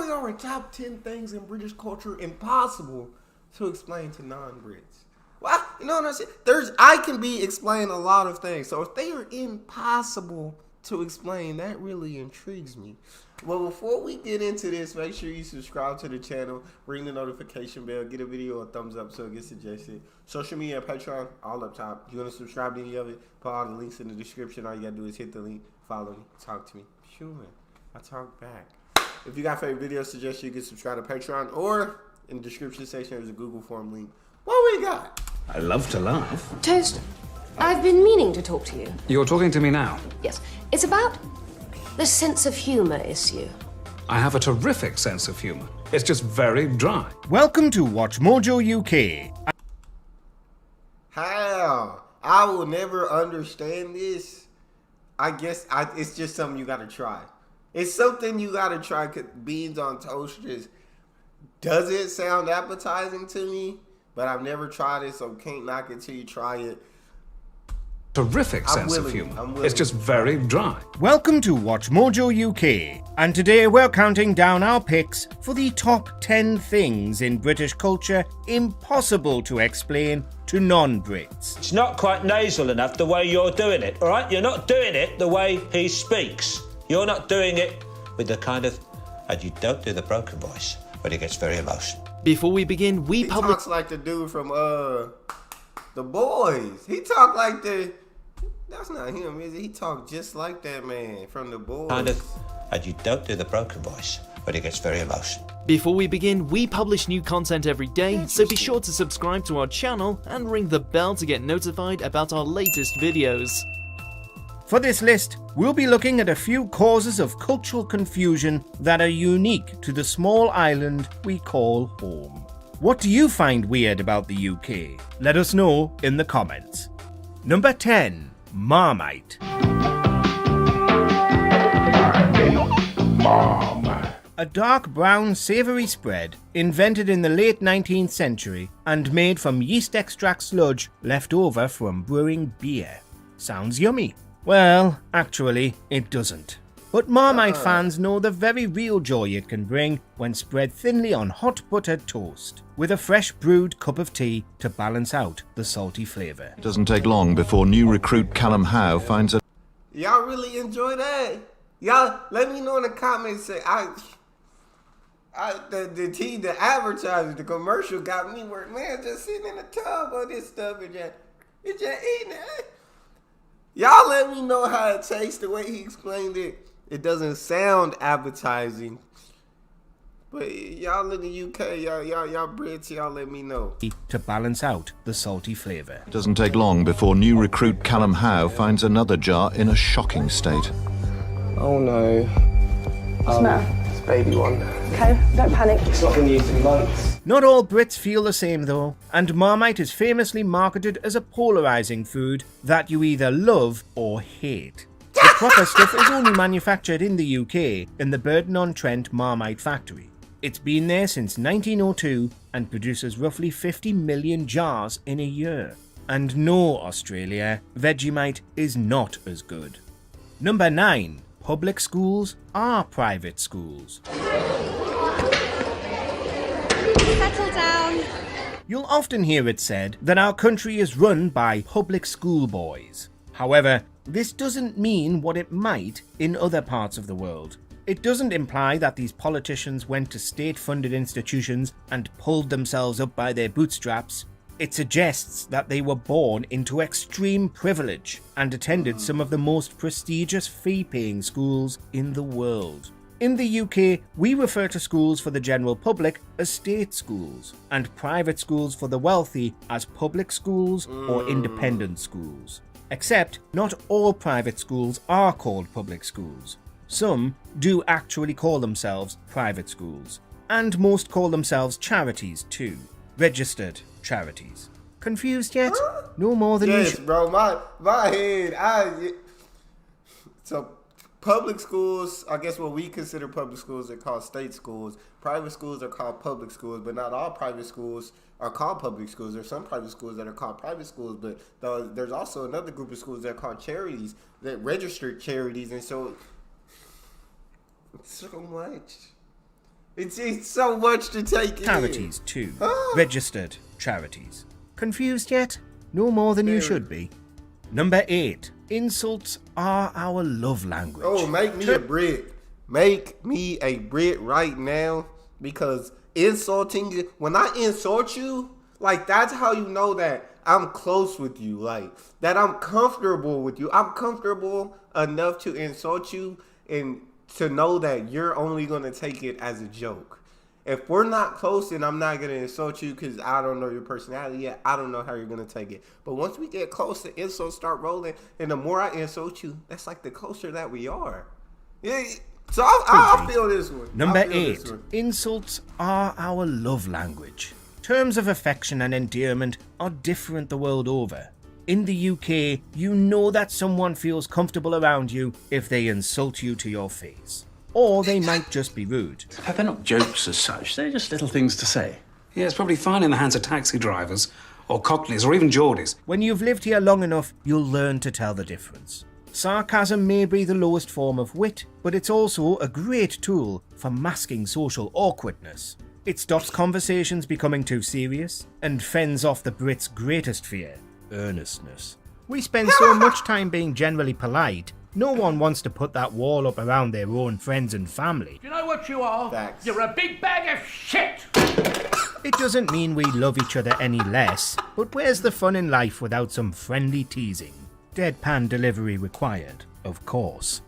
we are in top 10 things in British culture impossible to explain to non-Brits. Well, you know what I'm saying? I can be explaining a lot of things. So if they are impossible to explain, that really intrigues me. Well, before we get into this, make sure you subscribe to the channel, ring the notification bell, get a video a thumbs up so it gets suggested. Social media, Patreon, all up top. If you want to subscribe to any of it, put all the links in the description. All you gotta do is hit the link, follow me, talk to me. Sure, I talk back. If you got favorite video suggestions, you can subscribe to Patreon, or in the description section there's a Google form link. What we got? I love to laugh. Toast, I've been meaning to talk to you. You're talking to me now? Yes. It's about the sense of humour issue. I have a terrific sense of humour. It's just very dry. Welcome to Watch Mojo UK. How? I will never understand this. I guess it's just something you gotta try. It's something you gotta try. Beans on toast just doesn't sound appetizing to me, but I've never tried it, so can't knock it till you try it. Terrific sense of humour. It's just very dry. Welcome to Watch Mojo UK, and today we're counting down our picks for the top 10 things in British culture impossible to explain to non-Brits. It's not quite nasal enough the way you're doing it, all right? You're not doing it the way he speaks. You're not doing it with the kind of... And you don't do the broken voice when he gets very emotional. Before we begin, He talks like the dude from The Boys. He talk like the... That's not him, is it? He talk just like that man from The Boys. Kind of... And you don't do the broken voice when he gets very emotional. Before we begin, we publish new content every day, so be sure to subscribe to our channel and ring the bell to get notified about our latest videos. For this list, we'll be looking at a few causes of cultural confusion that are unique to the small island we call home. What do you find weird about the UK? Let us know in the comments. Number 10. Marmite. A dark brown savoury spread invented in the late 19th century and made from yeast extract sludge left over from brewing beer. Sounds yummy. Well, actually, it doesn't. But Marmite fans know the very real joy it can bring when spread thinly on hot buttered toast, with a fresh brewed cup of tea to balance out the salty flavour. It doesn't take long before new recruit Callum Howe finds a... Y'all really enjoy that? Y'all let me know in the comments. Say the advertising, the commercial got me where man just sitting in the tub of this stuff and just eating it. Y'all let me know how it tastes the way he explained it. It doesn't sound appetizing. But y'all in the UK, y'all Brits, y'all let me know. To balance out the salty flavour. It doesn't take long before new recruit Callum Howe finds another jar in a shocking state. Oh no. What's the matter? It's baby one. Okay, don't panic. It's not been used in months. Not all Brits feel the same though, and Marmite is famously marketed as a polarising food that you either love or hate. The proper stuff is only manufactured in the UK in the Burton-on-Trent Marmite factory. It's been there since 1902 and produces roughly 50 million jars in a year. And no, Australia, Vegemite is not as good. Number 9. Public schools are private schools. Settle down. You'll often hear it said that our country is run by public school boys. However, this doesn't mean what it might in other parts of the world. It doesn't imply that these politicians went to state-funded institutions and pulled themselves up by their bootstraps. It suggests that they were born into extreme privilege and attended some of the most prestigious fee-paying schools in the world. In the UK, we refer to schools for the general public as state schools, and private schools for the wealthy as public schools or independent schools. Except, not all private schools are called public schools. Some do actually call themselves private schools, and most call themselves charities too. Registered charities. Confused yet? No more than yes, bro. My head. So public schools, I guess what we consider public schools are called state schools. Private schools are called public schools, but not all private schools are called public schools. There's some private schools that are called private schools, but there's also another group of schools that are called charities, that registered charities, and so much. It's so much to take in. Charities too. Registered charities. Confused yet? No more than you should be. Number 8. Insults are our love language. Oh, make me a Brit. Make me a Brit right now, because insulting you, when I insult you, like, that's how you know that I'm close with you, like, that I'm comfortable with you. I'm comfortable enough to insult you and to know that you're only going to take it as a joke. If we're not close, then I'm not going to insult you because I don't know your personality yet. I don't know how you're going to take it. But once we get close, the insults start rolling. And the more I insult you, that's like the closer that we are. Yeah. So I'll feel this one. Number 8. Insults are our love language. Terms of affection and endearment are different the world over. In the UK, you know that someone feels comfortable around you if they insult you to your face. Or they might just be rude. They're not jokes as such, they're just little things to say. Yeah, it's probably fine in the hands of taxi drivers, or cockneys, or even Geordies. When you've lived here long enough, you'll learn to tell the difference. Sarcasm may be the lowest form of wit, but it's also a great tool for masking social awkwardness. It stops conversations becoming too serious, and fends off the Brits' greatest fear, earnestness. We spend so much time being generally polite, no one wants to put that wall up around their own friends and family. You know what you are? Facts. You're a big bag of shit! It doesn't mean we love each other any less, but where's the fun in life without some friendly teasing? Deadpan delivery required, of course.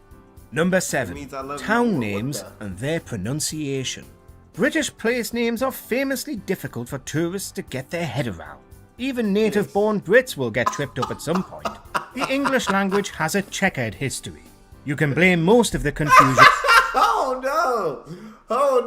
Number 7. Town names and their pronunciation. British place names are famously difficult for tourists to get their head around. Even native-born Brits will get tripped up at some point. The English language has a checkered history. You can blame most of the confusion... Oh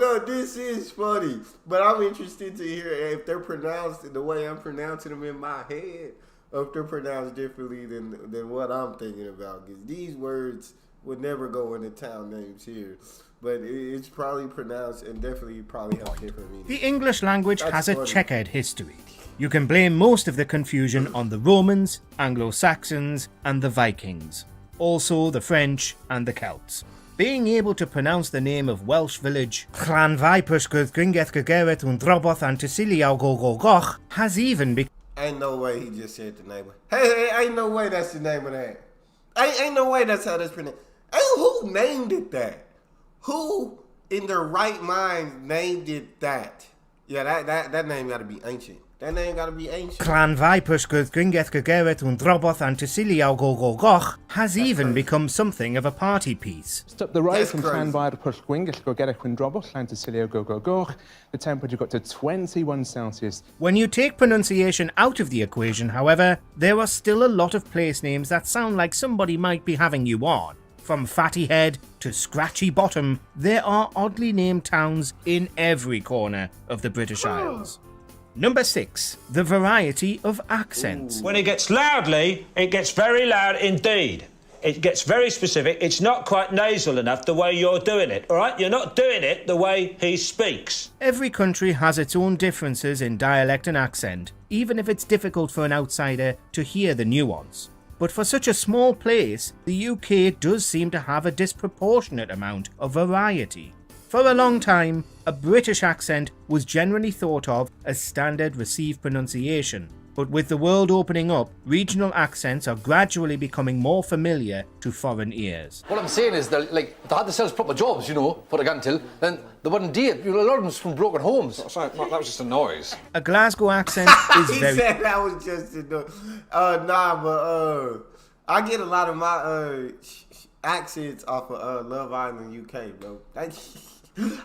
no, this is funny. But I'm interested to hear if they're pronounced the way I'm pronouncing them in my head, or if they're pronounced differently than what I'm thinking about. Because these words would never go into town names here. But it's probably pronounced and definitely probably have different meanings. The English language has a checkered history. You can blame most of the confusion on the Romans, Anglo-Saxons, and the Vikings. Also the French and the Celts. Being able to pronounce the name of Welsh village has even become... Ain't no way he just said the name. Hey, ain't no way that's the name of that. Ain't no way that's how that's pronounced. Who named it that? Who in their right mind named it that? Yeah, that name gotta be ancient. That name gotta be ancient. has even become something of a party piece. Up the road from the temperature got to 21 Celsius. When you take pronunciation out of the equation, however, there are still a lot of place names that sound like somebody might be having you on. From Fatty Head to Scratchy Bottom, there are oddly named towns in every corner of the British Isles. Number 6. The variety of accents. When it gets loudly, it gets very loud indeed. It gets very specific. It's not quite nasal enough the way you're doing it, all right? You're not doing it the way he speaks. Every country has its own differences in dialect and accent, even if it's difficult for an outsider to hear the nuance. But for such a small place, the UK does seem to have a disproportionate amount of variety. For a long time, a British accent was generally thought of as standard received pronunciation, but with the world opening up, regional accents are gradually becoming more familiar to foreign ears. What I'm saying is that, like, they had themselves proper jobs, you know, for a gun till, then they wouldn't date. You know, a lot of them's from broken homes. Sorry, Mark, that was just a noise. A Glasgow accent is he very... He said that was just a noise. I get a lot of my accents off of Love Island UK, bro.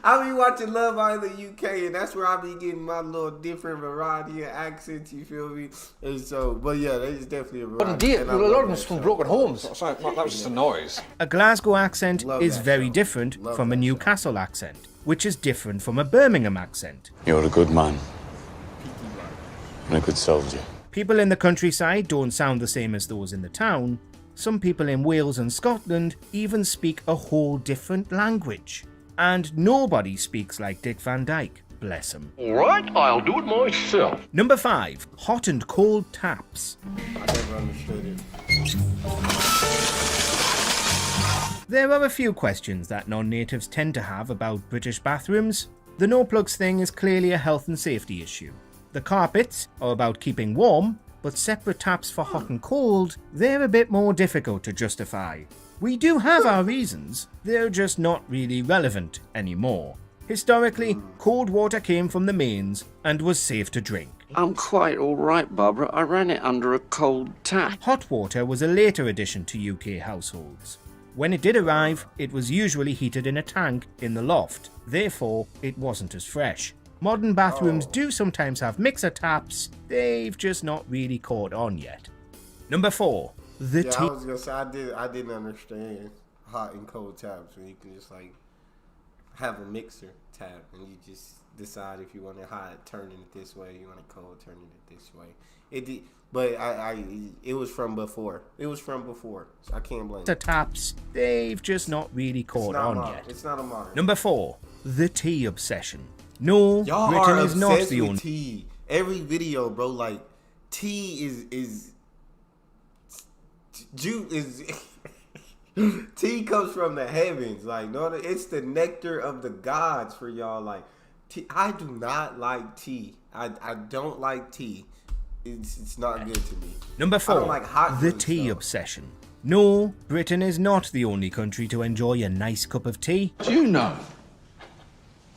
I be watching Love Island UK, and that's where I be getting my little different variety of accents, you feel me? And so, but yeah, there's definitely a variety. A lot of them's from broken homes. Sorry, Mark, that was just a noise. A Glasgow accent is very different from a Newcastle accent, which is different from a Birmingham accent. You're a good man, and a good soldier. People in the countryside don't sound the same as those in the town. Some people in Wales and Scotland even speak a whole different language. And nobody speaks like Dick Van Dyke, bless him. Alright, I'll do it myself. Number 5. Hot and cold taps. I never understood it. There are a few questions that non-natives tend to have about British bathrooms. The no plugs thing is clearly a health and safety issue. The carpets are about keeping warm, but separate taps for hot and cold, they're a bit more difficult to justify. We do have our reasons, they're just not really relevant anymore. Historically, cold water came from the mains and was safe to drink. I'm quite all right, Barbara. I ran it under a cold tap. Hot water was a later addition to UK households. When it did arrive, it was usually heated in a tank in the loft, therefore it wasn't as fresh. Modern bathrooms do sometimes have mixer taps, they've just not really caught on yet. Number 4. The tea. I was gonna say, I didn't understand hot and cold taps when you can just like have a mixer tap and you just decide if you want it hot, turning it this way, you want it cold, turning it this way. But it was from before. It was from before, so I can't blame The taps, they've just not really caught on yet. It's not a modern. Number 4. The tea obsession. No, Y'all Britain are is not obsessed the with only. tea. Every video, bro, like tea is tea comes from the heavens. Like, no, it's the nectar of the gods for y'all. Like, tea, I do not like tea. I don't like tea. It's not good to me. Number 4. I don't like hot the drinks, tea though. obsession. No, Britain is not the only country to enjoy a nice cup of tea. Do you know,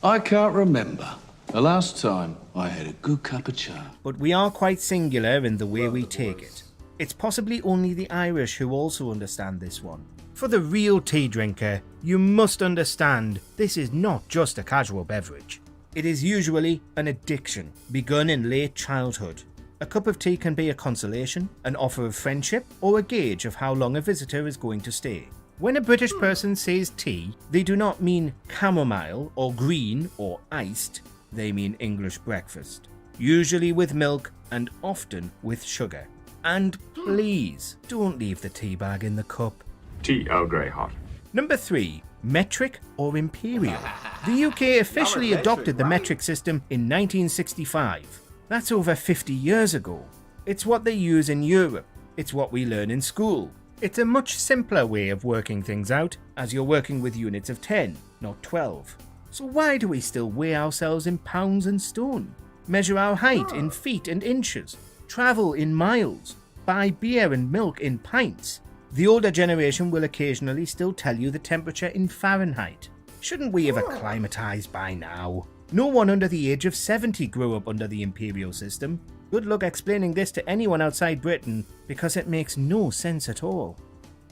I can't remember the last time I had a good cup of chai. But we are quite singular in the way we take it. It's possibly only the Irish who also understand this one. For the real tea drinker, you must understand this is not just a casual beverage. It is usually an addiction, begun in late childhood. A cup of tea can be a consolation, an offer of friendship, or a gauge of how long a visitor is going to stay. When a British person says tea, they do not mean chamomile or green or iced, they mean English breakfast. Usually with milk and often with sugar. And please, don't leave the tea bag in the cup. Tea Earl Grey hot. Number 3. Metric or imperial. The UK officially adopted the metric system in 1965. That's over 50 years ago. It's what they use in Europe. It's what we learn in school. It's a much simpler way of working things out, as you're working with units of 10, not 12. So why do we still weigh ourselves in pounds and stone? Measure our height in feet and inches? Travel in miles? Buy beer and milk in pints? The older generation will occasionally still tell you the temperature in Fahrenheit. Shouldn't we have acclimatized by now? No one under the age of 70 grew up under the imperial system. Good luck explaining this to anyone outside Britain, because it makes no sense at all.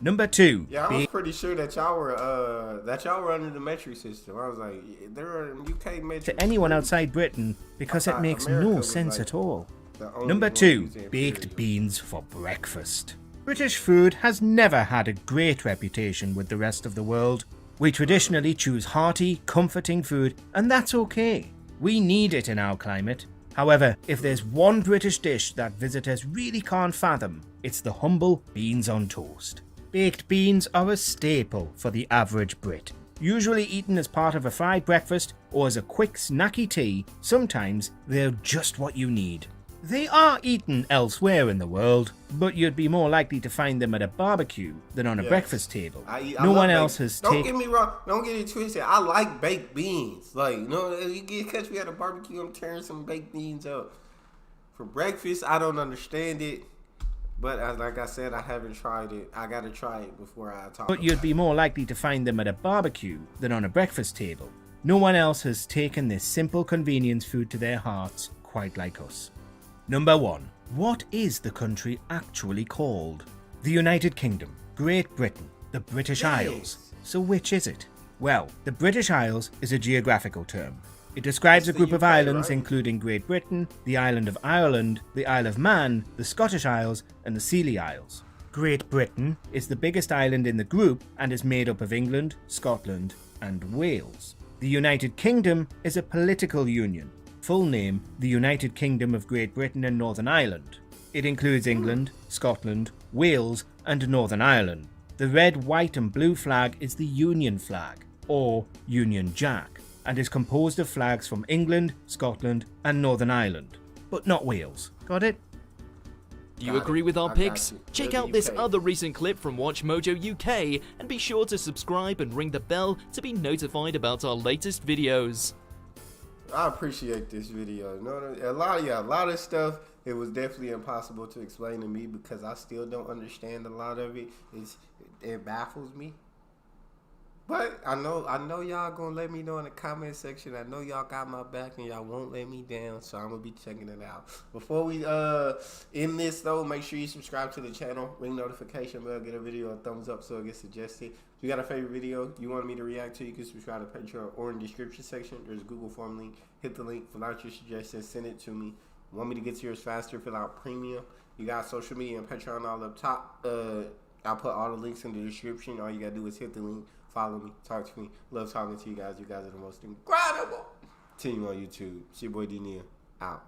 Number 2. Yeah, I was pretty sure that y'all were under the metric system. I was like, there are UK metric. To anyone outside Britain, because it makes America no was sense like at all. the only Number one 2. using Baked imperial. beans for breakfast. British food has never had a great reputation with the rest of the world. We traditionally choose hearty, comforting food, and that's okay. We need it in our climate. However, if there's one British dish that visitors really can't fathom, it's the humble beans on toast. Baked beans are a staple for the average Brit. Usually eaten as part of a fried breakfast or as a quick snacky tea, sometimes they're just what you need. They are eaten elsewhere in the world, but you'd be more likely to find them at a barbecue than on a breakfast table. No one else has taken... Don't get me wrong. Don't get it twisted. I like baked beans. Like, you know, you catch me at a barbecue, I'm tearing some baked beans up. For breakfast, I don't understand it. But like I said, I haven't tried it. I gotta try it before I talk. But you'd be more likely to find them at a barbecue than on a breakfast table. No one else has taken this simple convenience food to their hearts quite like us. Number 1. What is the country actually called? The United Kingdom, Great Britain, the British Isles. So which is it? Well, the British Isles is a geographical term. It describes a group of islands including Great Britain, the island of Ireland, the Isle of Man, the Scottish Isles, and the Scilly Isles. Great Britain is the biggest island in the group and is made up of England, Scotland, and Wales. The United Kingdom is a political union. Full name, the United Kingdom of Great Britain and Northern Ireland. It includes England, Scotland, Wales, and Northern Ireland. The red, white, and blue flag is the Union flag, or Union Jack, and is composed of flags from England, Scotland, and Northern Ireland, but not Wales. Got it? Do you agree with our picks? Check out this other recent clip from Watch Mojo UK, and be sure to subscribe and ring the bell to be notified about our latest videos. I appreciate this video. You know, a lot of stuff. It was definitely impossible to explain to me because I still don't understand a lot of it. It baffles me. But I know y'all gonna let me know in the comment section. I know y'all got my back and y'all won't let me down, so I'm gonna be checking it out. Before we end this though, make sure you subscribe to the channel, ring notification bell, get a video a thumbs up so it gets suggested. If you got a favorite video you want me to react to, you can subscribe to Patreon or in the description section. There's a Google form link. Hit the link, fill out your suggestions, send it to me. Want me to get to yours faster, fill out premium. You got social media and Patreon all up top. I'll put all the links in the description. All you gotta do is hit the link, follow me, talk to me. Love talking to you guys. You guys are the most incredible team on YouTube. It's your boy D-Nia. Out.